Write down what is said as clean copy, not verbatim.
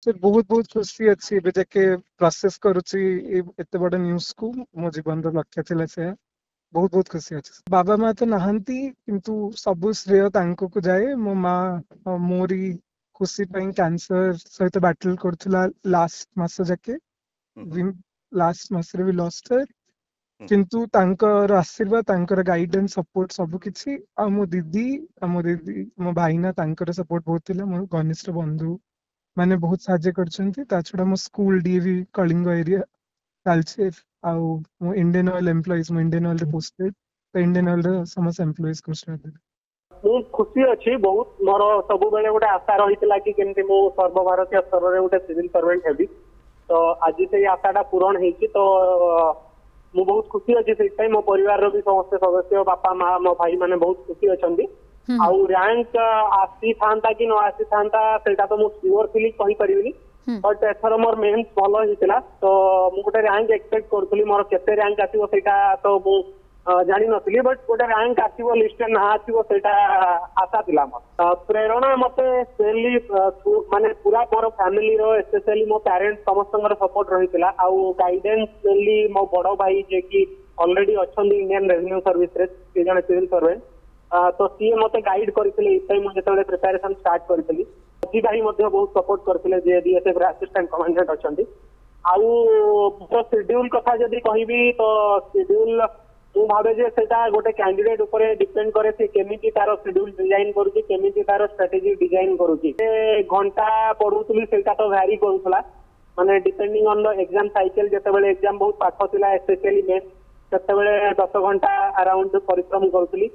sir बहुत बहुत खुशी अच्छी एबे जाके प्रोसेस करूची एते बड़ न्यूज को मो जीवन रो लक्ष्य थिला से बहुत बहुत खुशी अच्छी बाबा माँ तो नहांती किंतु सब श्रेय तांको को जाए मो माँ मोरी खुशी ପାଇଁ कैंसर सहित बैटल करथुला लास्ट मास जाके लास्ट मास रे भी लॉस्ट है किंतु तांकर आशीर्वाद तांकर गाइडेंस सपोर्ट सब किछि आ मो दीदी मो भाईना तांकर सपोर्ट बहुत थिला मो घनिष्ठ बंधु माने बहुत साहाଯ୍य करछंती ता छडा मो school DV Kalinga area Talcher आउ मो इंडियन ऑयल एम्प्लॉइज मो इंडियन ऑयल रे पोस्टेड तो इंडियन ऑयल रे समस्त एम्प्लॉइज कृष्ण ମୁଁ ଖୁସି ଅଛି ବହୁତ ମୋର ସବୁବେଳେ ଗୋଟେ ଆଶା ରହିଥିଲା କି କେମିତି ମୁଁ ସର୍ବଭାରତୀୟ ସ୍ତରରେ ଗୋଟେ ସିଭିଲ ସର୍ଭେଣ୍ଟ ହେବି ତ ଆଜି ସେଇ ଆଶାଟା ପୂରଣ ହେଇଛି ତ ମୁଁ ବହୁତ ଖୁସି ଅଛି ସେଇଥିପାଇଁ ମୋ ପରିବାରର ବି ସମସ୍ତେ ସଦସ୍ୟ ବାପା ମା ମୋ ଭାଇ ମାନେ ବହୁତ ଖୁସି ଅଛନ୍ତି ଆଉ ରାଙ୍କ ଆସିଥାନ୍ତା କି ନ ଆସିଥାନ୍ତା ସେଇଟା ତ ମୁଁ ସିଓର ଥିଲି କହିପାରିବିନି ବଟ୍ ଏଥର ମୋର ମେନ୍ସ ଭଲ ହେଇଥିଲା ତ ମୁଁ ଗୋଟେ ରାଙ୍କ ଏକ୍ସପେକ୍ଟ କରୁଥିଲି ମୋର କେତେ ରାଙ୍କ ଆସିବ ସେଇଟା ତ ମୁଁ ଜାଣିନଥିଲି ବଟ୍ ଗୋଟେ ରାଙ୍କ ଆସିବ ଲିଷ୍ଟରେ ନା ଆସିବ ସେଇଟା ଆଶା ଥିଲା ମୋର ପ୍ରେରଣା ମତେ ମାନେ ପୁରା ମୋର ଫ୍ୟାମିଲିର ସ୍ପେଶାଲି ମୋ ପ୍ୟାରେଣ୍ଟସ୍ ସମସ୍ତଙ୍କର ସପୋର୍ଟ ରହିଥିଲା ଆଉ ଗାଇଡେନ୍ସ ମେନଲି ମୋ ବଡ ଭାଇ ଯିଏକି ଅଲରେଡି ଅଛନ୍ତି ଇଣ୍ଡିଆନ ରେଭିନ୍ୟୁ ସର୍ଭିସରେ ସେ ଜଣେ ସିଭିଲ ସର୍ଭେଣ୍ଟ ତ ସିଏ ମତେ ଗାଇଡ୍ କରିଥିଲେ ଏଇଥିପାଇଁ ମୁଁ ଯେତେବେଳେ ପ୍ରିପାରେସନ ଷ୍ଟାର୍ଟ କରିଥିଲି ଅଜି ଭାଇ ମଧ୍ୟ ବହୁତ ସପୋର୍ଟ କରିଥିଲେ ଯିଏ ବିଏସଏଫ ରେ ଆସିଷ୍ଟାଣ୍ଟ କମାଣ୍ଡାଣ୍ଟ ଅଛନ୍ତି ଆଉ ମୋର ସିଡ୍ୟୁଲ କଥା ଯଦି କହିବି ତ ସିଡ୍ୟୁଲ ମୁଁ ଭାବେ ଯେ ସେଇଟା ଗୋଟେ କ୍ୟାଣ୍ଡିଡେଟ୍ ଉପରେ ଡିପେଣ୍ଡ କରେ ସେ କେମିତି ତାର ସିଡ୍ୟୁଲ ଡିଜାଇନ କରୁଛି କେମିତି ତାର ଷ୍ଟ୍ରାଟେଜି ଡିଜାଇନ କରୁଛି ସେ ଘଣ୍ଟା ପଢୁଥିଲି ସେଇଟା ତ ଭ୍ୟାରି କରୁଥିଲା ମାନେ depending on the exam cycle ଯେତେବେଳେ ଏକ୍ସାମ ବହୁତ ପାଠ ଥିଲା ସ୍ପେସିଆଲି ମେଥ୍ ସେତେବେଳେ 10 ଘଣ୍ଟା ଆରାଉଣ୍ଡ ପରିଶ୍ରମ କରୁଥିଲି